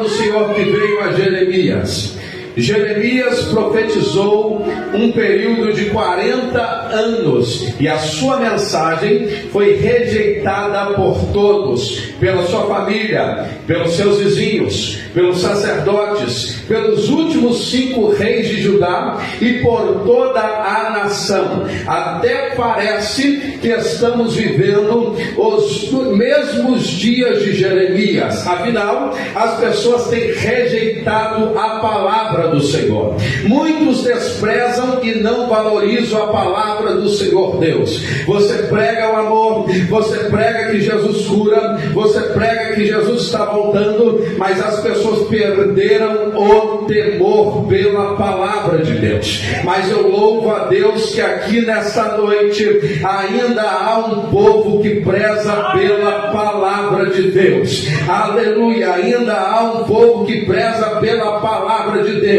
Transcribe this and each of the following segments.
do Senhor que veio a Jeremias. Jeremias profetizou um período de 40 anos e a sua mensagem foi rejeitada por todos, pela sua família, pelos seus vizinhos, pelos sacerdotes, pelos últimos 5 reis de Judá e por toda a nação. Até parece que estamos vivendo os mesmos dias de Jeremias. Afinal, as pessoas têm rejeitado a palavra do Senhor. Muitos desprezam e não valorizam a palavra do Senhor Deus. Você prega o amor, você prega que Jesus cura, você prega que Jesus está voltando, mas as pessoas perderam o temor pela palavra de Deus. Mas eu louvo a Deus que aqui nessa noite ainda há um povo que preza pela palavra de Deus. Aleluia, ainda há um povo que preza pela palavra de Deus.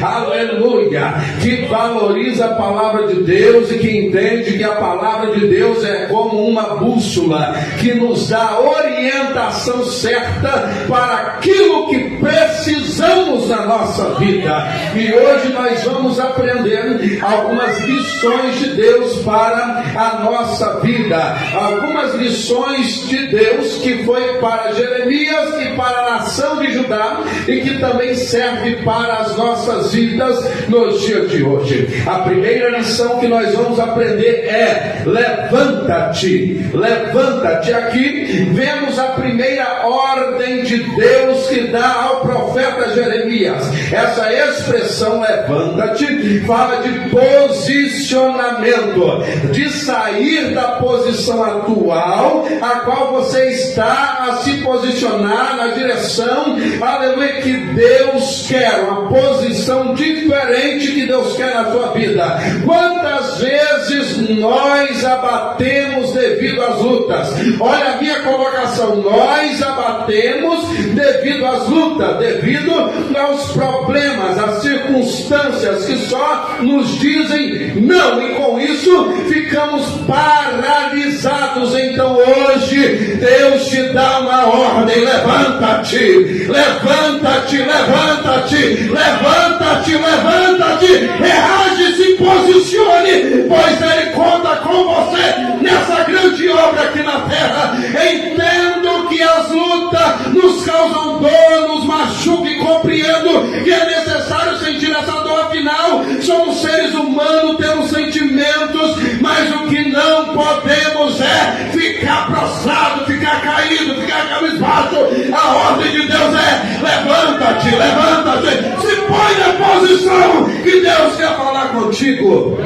Aleluia, que valoriza a palavra de Deus e que entende que a palavra de Deus é como uma bússola que nos dá orientação certa para aquilo que precisamos na nossa vida. E hoje nós vamos aprender algumas lições de Deus para a nossa vida, algumas lições de Deus que foi para Jeremias e para a nação de Judá e que também serve para as nossas vidas nos dias de hoje. A primeira lição que nós vamos aprender é: levanta-te, levanta-te. Aqui vemos a primeira ordem de Deus que dá ao profeta Jeremias. Essa expressão levanta-te fala de posicionamento, de sair da posição atual a qual você está a se posicionar na direção, aleluia, que Deus quer, uma posição diferente que Deus quer na sua vida. Quantas vezes nós abatemos devido às lutas? Olha a minha colocação: nós abatemos devido às lutas, devido aos problemas, às circunstâncias que só nos dizem não, e com isso ficamos paralisados. Então hoje Deus te dá uma ordem: levanta-te, levanta-te, levanta-te, levanta-te, levanta-te, reage, se posicione, pois Ele conta com você nessa grande obra aqui na terra. Entendo que as lutas nos causam dor, nos machucam, e compreendo que é necessário sentir essa dor. Afinal, somos seres humanos, temos sentimentos, mas o que não podemos é ficar prostrado, ficar caído, ficar cabisbaixo. A ordem de Deus é: levanta-te, levanta-te, se põe na posição que Deus quer falar contigo.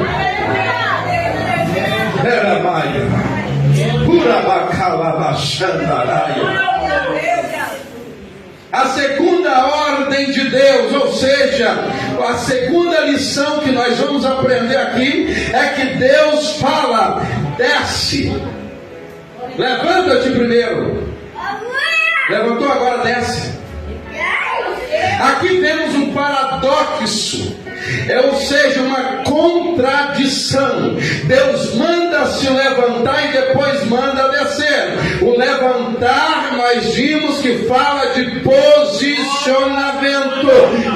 Era Maia, pura bacalabachandaraia. A segunda ordem de Deus, ou seja, a segunda lição que nós vamos aprender aqui é que Deus fala: desce. Levanta-te primeiro. Levantou, agora desce. Aqui temos um paradoxo, ou seja, uma contradição. Deus manda se levantar e depois manda descer. O levantar, nós vimos que fala de posicionamento.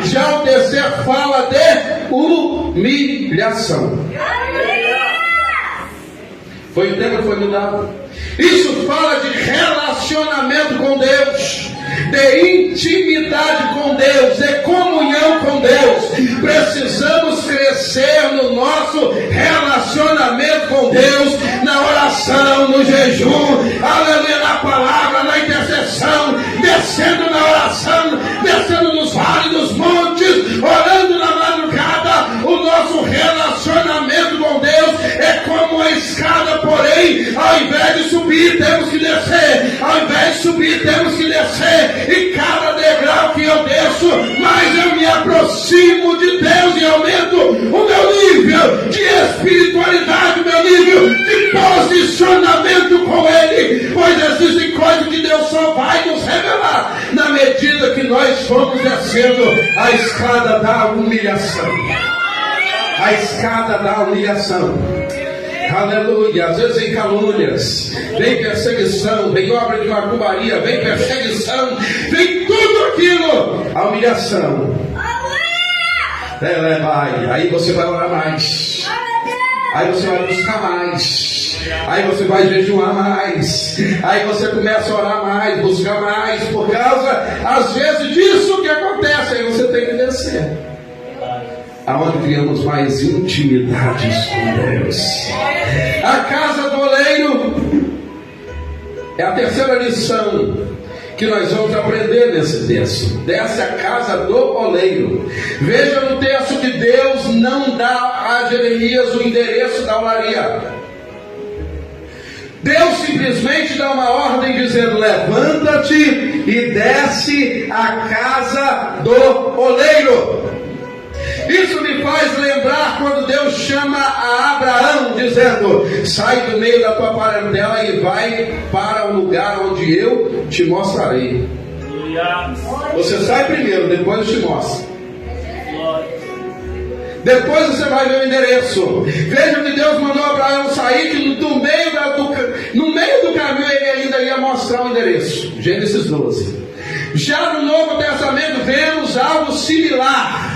Já o descer fala de humilhação. Foi o tema que foi mudado. Isso fala de relacionamento com Deus, de intimidade com Deus, de comunhão com Deus. Precisamos crescer no nosso relacionamento com Deus, na oração, no jejum, aleluia, na palavra, na intercessão, descendo na oração, descendo nos vales, nos montes, orando na madrugada. O nosso relacionamento com Deus é como uma escada, porém, ao invés de subir, temos que descer. Ao invés de subir, temos que descer. E cada degrau que eu desço, mais eu me aproximo de Deus e aumento o meu nível de espiritualidade, o meu nível de posicionamento com Ele. Pois existem coisas que Deus só vai nos revelar na medida que nós formos descendo a escada da humilhação. A escada da humilhação. Aleluia. Às vezes vem calúnias, vem perseguição, vem obra de macumbaria, vem perseguição, vem tudo aquilo a humilhação. Aí você vai orar mais. Aí você vai buscar mais. Aí você vai jejuar mais. Aí você começa a orar mais, buscar mais. Por causa, às vezes, disso que acontece. Aí você tem que descer aonde criamos mais intimidades com Deus. A casa do oleiro é a terceira lição que nós vamos aprender nesse texto. Desce a casa do oleiro. Veja no texto que Deus não dá a Jeremias o endereço da olaria. Deus simplesmente dá uma ordem dizendo: levanta-te e desce a casa do oleiro. Isso me faz lembrar quando Deus chama a Abraão, dizendo: sai do meio da tua parentela e vai para o lugar onde eu te mostrarei. Você sai primeiro, depois eu te mostro. Depois você vai ver o endereço. Veja que Deus mandou Abraão sair, que no meio do caminho ele ainda ia mostrar o endereço. Gênesis 12. Já no Novo Testamento vemos algo similar.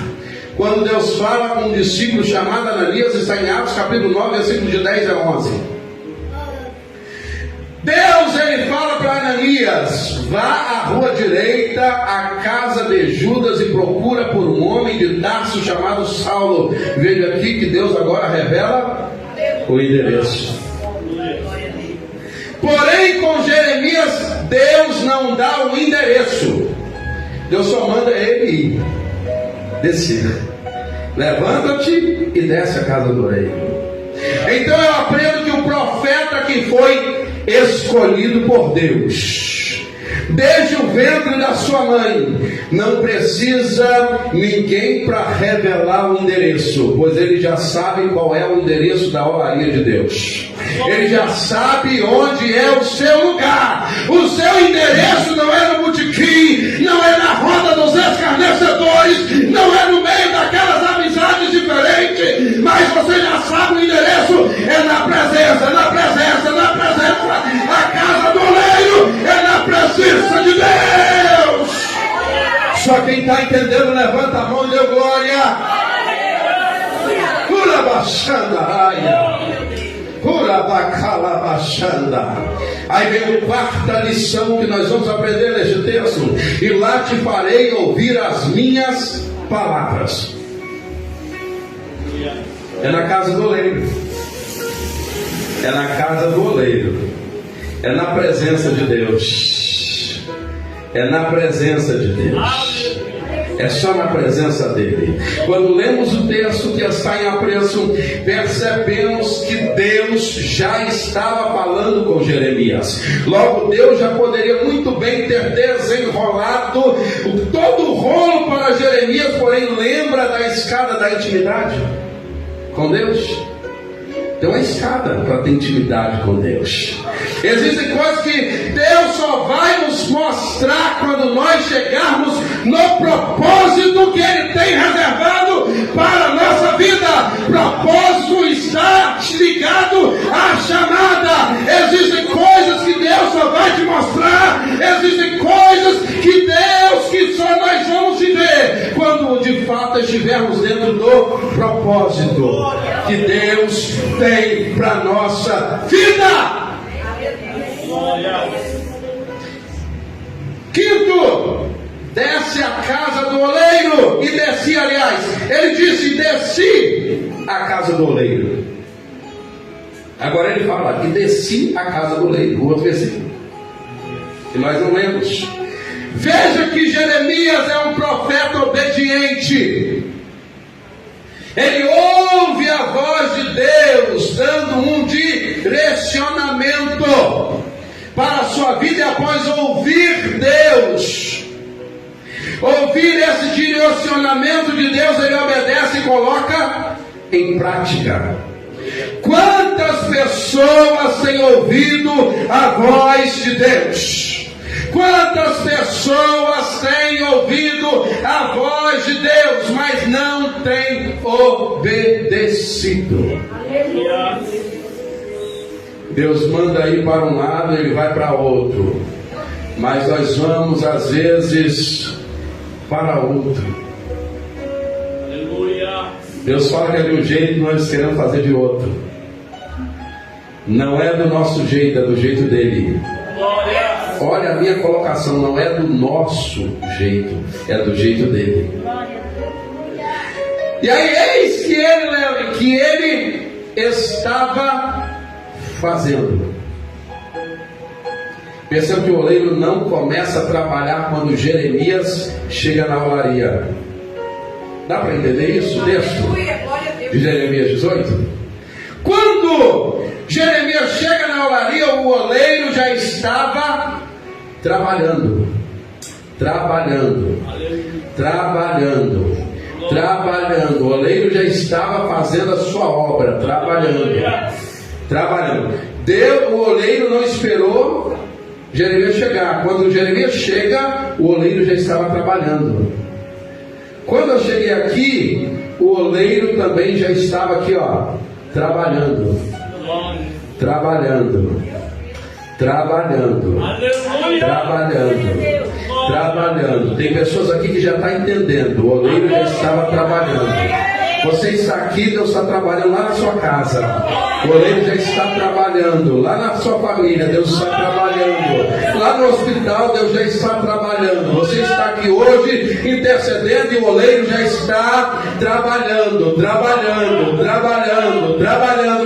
Quando Deus fala com um discípulo chamado Ananias, está em Atos capítulo 9, versículo de 10 a 11. Deus, ele fala para Ananias: vá à rua direita, à casa de Judas, e procura por um homem de Tarso chamado Saulo. Veja aqui que Deus agora revela o endereço. Porém, com Jeremias, Deus não dá o endereço. Deus só manda ele ir. Descer. Levanta-te e desce a casa do rei. Então eu aprendo que o profeta que foi escolhido por Deus, desde o ventre da sua mãe, não precisa ninguém para revelar o endereço, pois ele já sabe qual é o endereço da olaria de Deus. Ele já sabe onde é o seu lugar. O seu endereço não é no botequim, não é na roda dos escarnecedores, não é no meio daquelas amizades diferentes, mas você já sabe o endereço. É na presença, na presença, na presença. A casa do oleiro é na presença de Deus. Só quem está entendendo, levanta a mão e dê glória. Cura baixando a raia. Aí vem a quarta lição que nós vamos aprender neste texto: e lá te farei ouvir as minhas palavras. É na casa do oleiro. É na casa do oleiro. É na presença de Deus. É na presença de Deus. É só na presença dele. Quando lemos o texto que está em apreço, percebemos que Deus já estava falando com Jeremias. Logo, Deus já poderia muito bem ter desenrolado todo o rolo para Jeremias, porém lembra da escada da intimidade com Deus. Tem uma escada para ter intimidade com Deus. Existem coisas que Deus só vai nos mostrar quando nós chegarmos no propósito que Ele tem reservado para a nossa vida. Propósito está ligado à chamada. Existem coisas que Deus só vai te mostrar. Existem coisas que só nós vamos viver quando de fato estivermos dentro do propósito que Deus tem para a nossa vida. Quinto, desce a casa do oleiro. E desci, aliás, ele disse: desci a casa do oleiro. Agora ele fala que desci a casa do oleiro, o outro versículo, que nós não lemos. Veja que Jeremias é um profeta obediente. Ele ouve a voz de Deus, dando um direcionamento para a sua vida, e após ouvir Deus, ouvir esse direcionamento de Deus, ele obedece e coloca em prática. Quantas pessoas têm ouvido a voz de Deus? Quantas pessoas têm ouvido a voz de Deus, mas não têm obedecido? Deus manda ir para um lado, ele vai para outro. Mas nós vamos, às vezes, para outro. Aleluia. Deus fala que é de um jeito, nós queremos fazer de outro. Não é do nosso jeito, é do jeito dele. Glória. Olha a minha colocação, não é do nosso jeito, é do jeito dele. E aí eis que ele estava fazendo. Perceba que o oleiro não começa a trabalhar quando Jeremias chega na olaria. Dá para entender isso? O texto de Jeremias 18. Quando Jeremias chega na olaria, o oleiro já estava trabalhando. O oleiro já estava fazendo a sua obra, trabalhando. O oleiro não esperou Jeremias chegar. Quando Jeremias chega, o oleiro já estava trabalhando. Quando eu cheguei aqui, o oleiro também já estava aqui, ó, trabalhando. Tem pessoas aqui que já estão entendendo. O oleiro já estava trabalhando. Você está aqui, Deus está trabalhando lá na sua casa. O oleiro já está trabalhando lá na sua família. Deus está trabalhando lá no hospital. Deus já está trabalhando. Você está aqui hoje intercedendo e o oleiro já está trabalhando.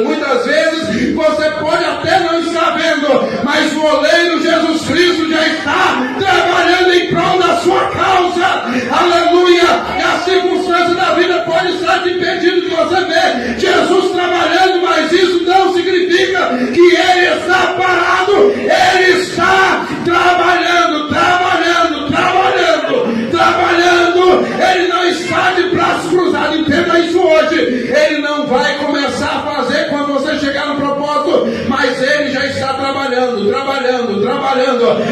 Muitas vezes você pode até não estar vendo, mas o oleiro Jesus Cristo já está trabalhando em prol da sua causa. Aleluia! E a circunstância da vida pode estar te impedindo de você ver Jesus trabalhando, mas isso não significa que Ele está parado. Ele está trabalhando. Ele não está de braços cruzados. Entenda isso hoje. Ele não vai começar a fazer quando você chegar no propósito, mas Ele já está trabalhando,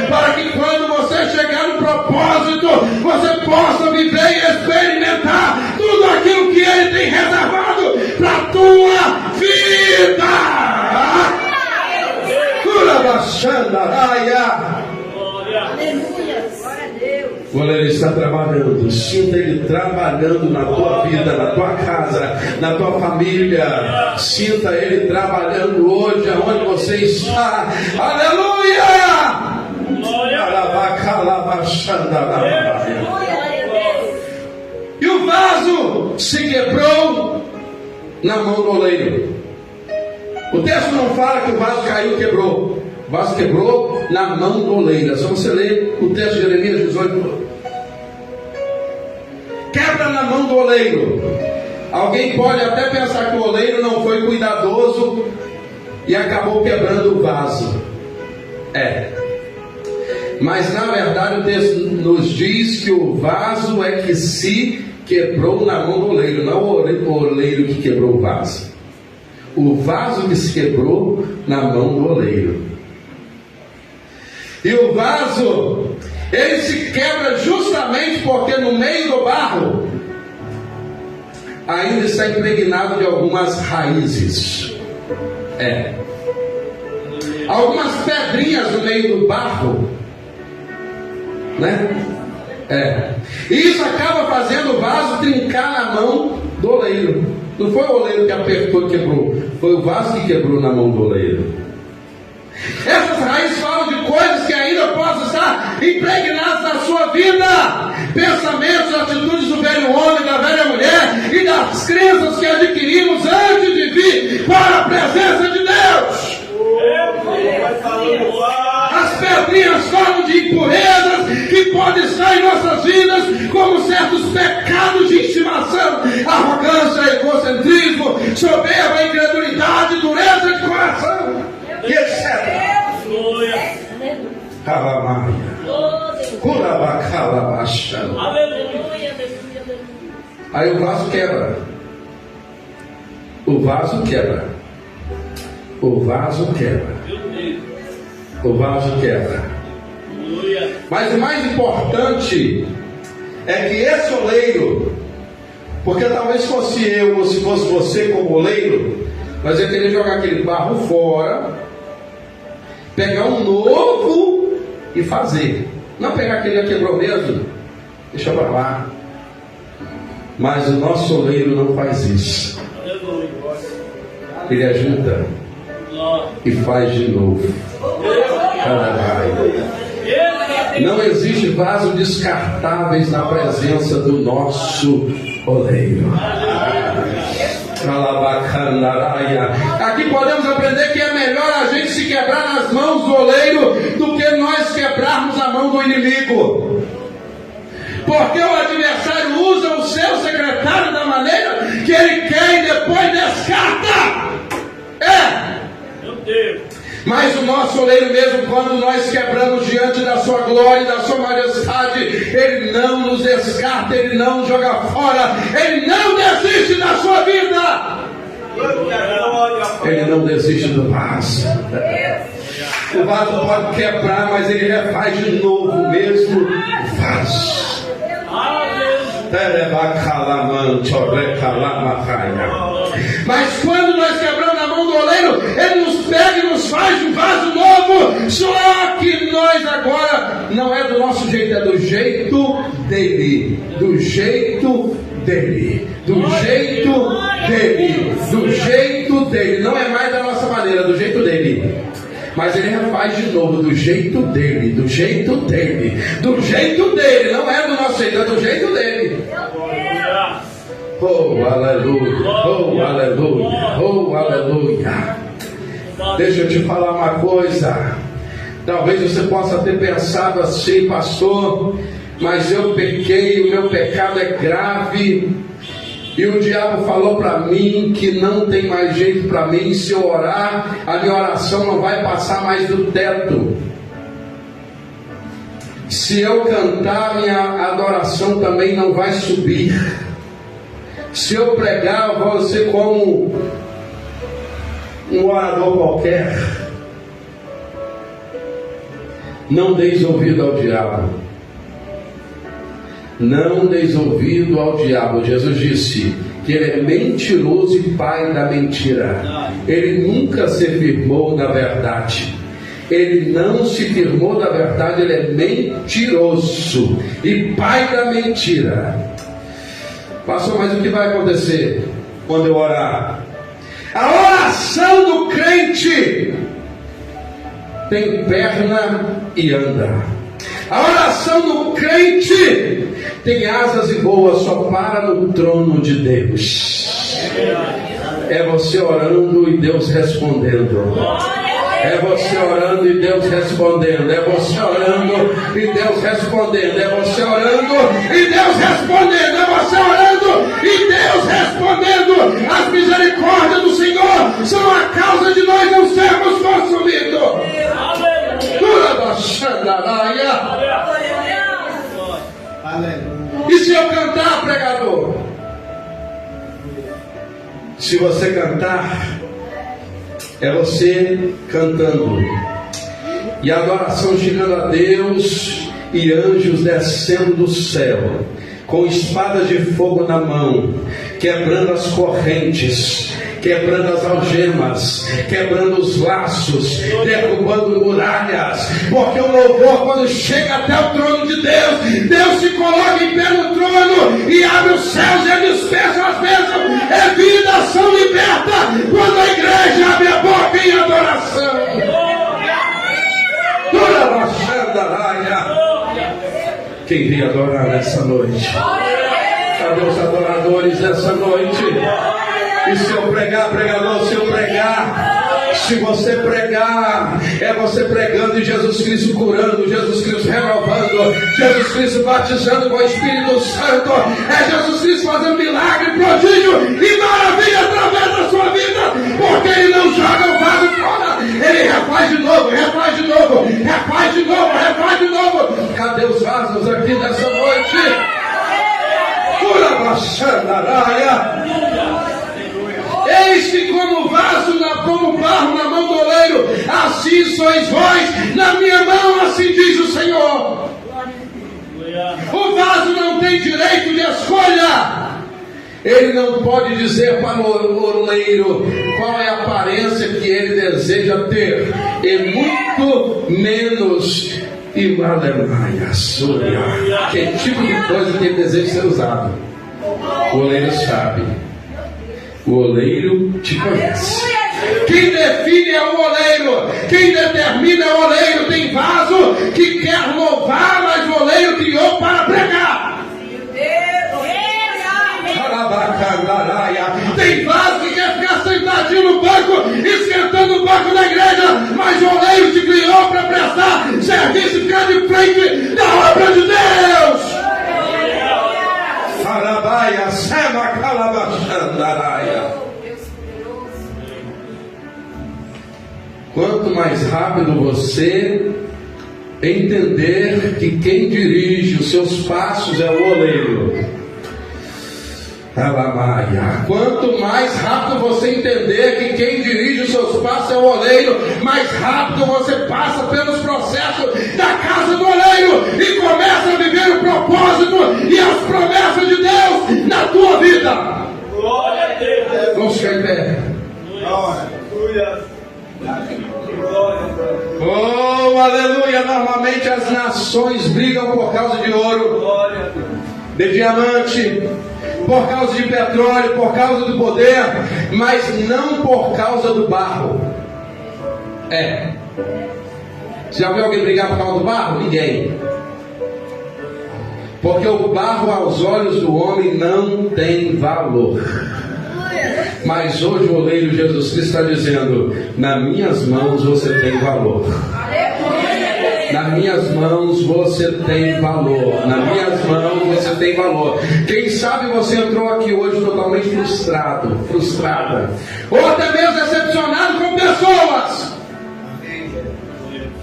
para que quando você chegar no propósito, você possa viver e experimentar tudo aquilo que Ele tem reservado para a tua vida. O oleiro está trabalhando. Sinta Ele trabalhando na tua vida, na tua casa, na tua família. Sinta Ele trabalhando hoje, aonde você está. Aleluia! E o vaso se quebrou na mão do oleiro. O texto não fala que o vaso caiu e quebrou. O vaso quebrou na mão do oleiro. É só você ler o texto de Jeremias 18. Quebra na mão do oleiro. Alguém pode até pensar que o oleiro não foi cuidadoso e acabou quebrando o vaso. Mas na verdade o texto nos diz que o vaso é que se quebrou na mão do oleiro, não o oleiro que quebrou o vaso. O vaso que se quebrou na mão do oleiro. E o vaso, ele se quebra justamente porque no meio do barro ainda está impregnado de algumas raízes. Algumas pedrinhas no meio do barro, né? E isso acaba fazendo o vaso trincar na mão do oleiro. Não foi o oleiro que apertou e quebrou, foi o vaso que quebrou na mão do oleiro. Essas raízes falam de coisas que ainda possam estar impregnadas na sua vida. Pensamentos, atitudes do velho homem, da velha mulher e das crenças que adquirimos antes de vir para a presença de Deus. As pedrinhas falam de impurezas que podem estar em nossas vidas, como certos pecados de estimação, arrogância, egocentrismo, soberba, incredulidade, dureza de coração, e etc. Aí o vaso quebra. O vaso quebra. Mas o mais importante é que esse oleiro, porque talvez fosse eu ou se fosse você como oleiro, mas eu queria jogar aquele barro fora, pegar um novo e fazer. Não pegar aquele que quebrou mesmo deixa para lá. Mas o nosso oleiro não faz isso. Ele ajunta e faz de novo. Não existe vaso descartáveis na presença do nosso oleiro. Aqui podemos aprender que é melhor a gente se quebrar nas mãos do oleiro do que nós quebrarmos a mão do inimigo. Porque o adversário usa o seu secretário da maneira que ele quer e depois descarta. Meu Deus. Mas o nosso oleiro mesmo, quando nós quebramos diante da sua glória e da sua majestade, ele não nos descarta, ele não joga fora, ele não desiste da sua vida. Ele não desiste do vaso. O vaso pode quebrar, mas ele refaz de novo o mesmo vaso. Mas quando nós quebramos a mão do oleiro, ele nos pega e nos faz um vaso novo. Só que nós agora não é do nosso jeito, é do jeito dele. Do jeito dele. Do jeito dele. Do jeito dele. Não é mais da nossa maneira, do jeito dele. Mas ele refaz de novo, do jeito dele, do jeito dele, do jeito dele, não é do nosso jeito, é do jeito dele. Oh, aleluia, oh, aleluia, oh, aleluia. Deixa eu te falar uma coisa. Talvez você possa ter pensado assim, pastor, mas eu pequei, o meu pecado é grave. E o diabo falou para mim que não tem mais jeito para mim. Se eu orar, a minha oração não vai passar mais do teto. Se eu cantar, minha adoração também não vai subir. Se eu pregar, eu vou ser como um orador qualquer. Não deis ouvido ao diabo. Não deis ouvido ao diabo. Jesus disse que ele é mentiroso e pai da mentira. Ele nunca se firmou na verdade. Ele não se firmou na verdade. Ele é mentiroso e pai da mentira. Pastor, mas o que vai acontecer quando eu orar? A oração do crente tem perna e anda. A oração do crente tem asas e voa, só para no trono de Deus. É você orando e Deus respondendo. É você orando e Deus respondendo. É você orando e Deus respondendo. É você orando e Deus respondendo. É você orando e Deus respondendo. As misericórdias do Senhor são a causa de nós não sermos consumidos. E se eu cantar, pregador? Se você cantar, é você cantando, e a adoração chegando a Deus, e anjos descendo do céu, com espadas de fogo na mão, quebrando as correntes, quebrando as algemas, quebrando os laços, derrubando muralhas, porque o louvor, quando chega até o trono de Deus, Deus se coloca em pé no trono e abre os céus e dispersa as bênçãos, é vida, ação liberta, quando a igreja abre a boca em adoração. Quem vem adorar nessa noite? Cadê os adoradores nessa noite? E se eu pregar, pregador, se eu pregar, se você pregar, é você pregando e Jesus Cristo curando, Jesus Cristo renovando, Jesus Cristo batizando com o Espírito Santo, é Jesus Cristo fazendo milagre, prodígio e maravilha através da sua vida, porque Ele não joga o vaso fora, Ele refaz de novo, refaz de novo, refaz de novo, refaz de novo. Cadê os vasos aqui nessa noite? Pura baixandaraia. Eis que como vaso, como barro na mão do oleiro, assim sois vós na minha mão, assim diz o Senhor. O vaso não tem direito de escolha. Ele não pode dizer para o oleiro qual é a aparência que ele deseja ter, e muito menos E aleluia, súria. Que tipo de coisa que ele deseja ser usado? O oleiro sabe. O oleiro te conhece. Quem define é o oleiro. Quem determina é o oleiro. Tem vaso que quer louvar, mas o oleiro criou para pregar. Tem vaso que quer ficar sentadinho no banco, esquentando o banco da igreja, mas o oleiro te criou para prestar serviço e ficar de frente da obra de Deus. Arabaia, sema calabachandaraia. Quanto mais rápido você entender que quem dirige os seus passos é o oleiro, quanto mais rápido você entender que quem dirige os seus passos é o oleiro, mais rápido você passa pelos processos da casa do oleiro e começa a viver o propósito e as promessas de Deus na tua vida. Glória a Deus. Vamos ficar em pé. Glória. Oh, aleluia. Normalmente as nações brigam por causa de ouro, de diamante, por causa de petróleo, por causa do poder, mas não por causa do barro. Você já viu alguém brigar por causa do barro? Ninguém. Porque o barro aos olhos do homem não tem valor. Mas hoje o oleiro Jesus Cristo está dizendo: nas minhas mãos você tem valor. Nas minhas mãos você tem valor. Nas minhas mãos você tem valor. Quem sabe você entrou aqui hoje totalmente frustrada, ou até mesmo decepcionado com pessoas.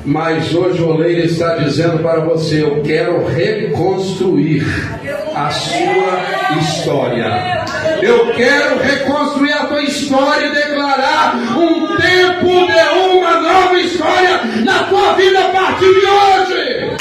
Mas hoje o oleiro está dizendo para você: eu quero reconstruir a sua história. Eu quero reconstruir a tua história e declarar um tempo de uma nova história na tua vida a partir de hoje.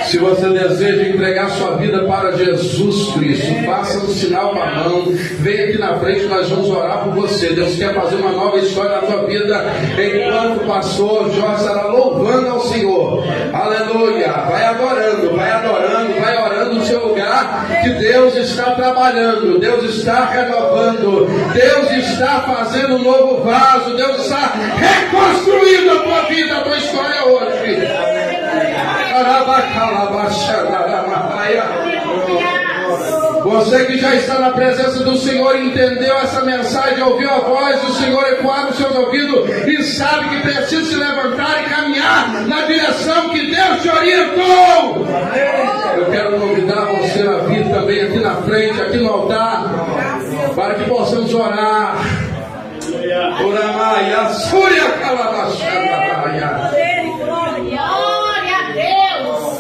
Se você deseja entregar sua vida para Jesus Cristo, faça um sinal com a mão, venha aqui na frente, nós vamos orar por você. Deus quer fazer uma nova história na tua vida, enquanto o pastor Jorge estará louvando ao Senhor. Aleluia. Vai adorando, vai orando no seu lugar, que Deus está trabalhando, Deus está renovando, Deus está fazendo um novo vaso, Deus está reconstruindo a tua vida, a tua história hoje. Você que já está na presença do Senhor e entendeu essa mensagem, ouviu a voz do Senhor ecoar nos seus ouvidos e sabe que precisa se levantar e caminhar na direção que Deus te orientou. Eu quero convidar você a vir também aqui na frente, aqui no altar, para que possamos orar. Uramaia, Súria, Calabachanda.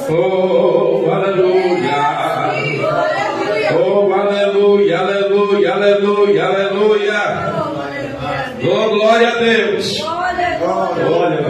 Oh, aleluia. Oh, aleluia, aleluia, aleluia, aleluia. Oh, glória a Deus. Olha,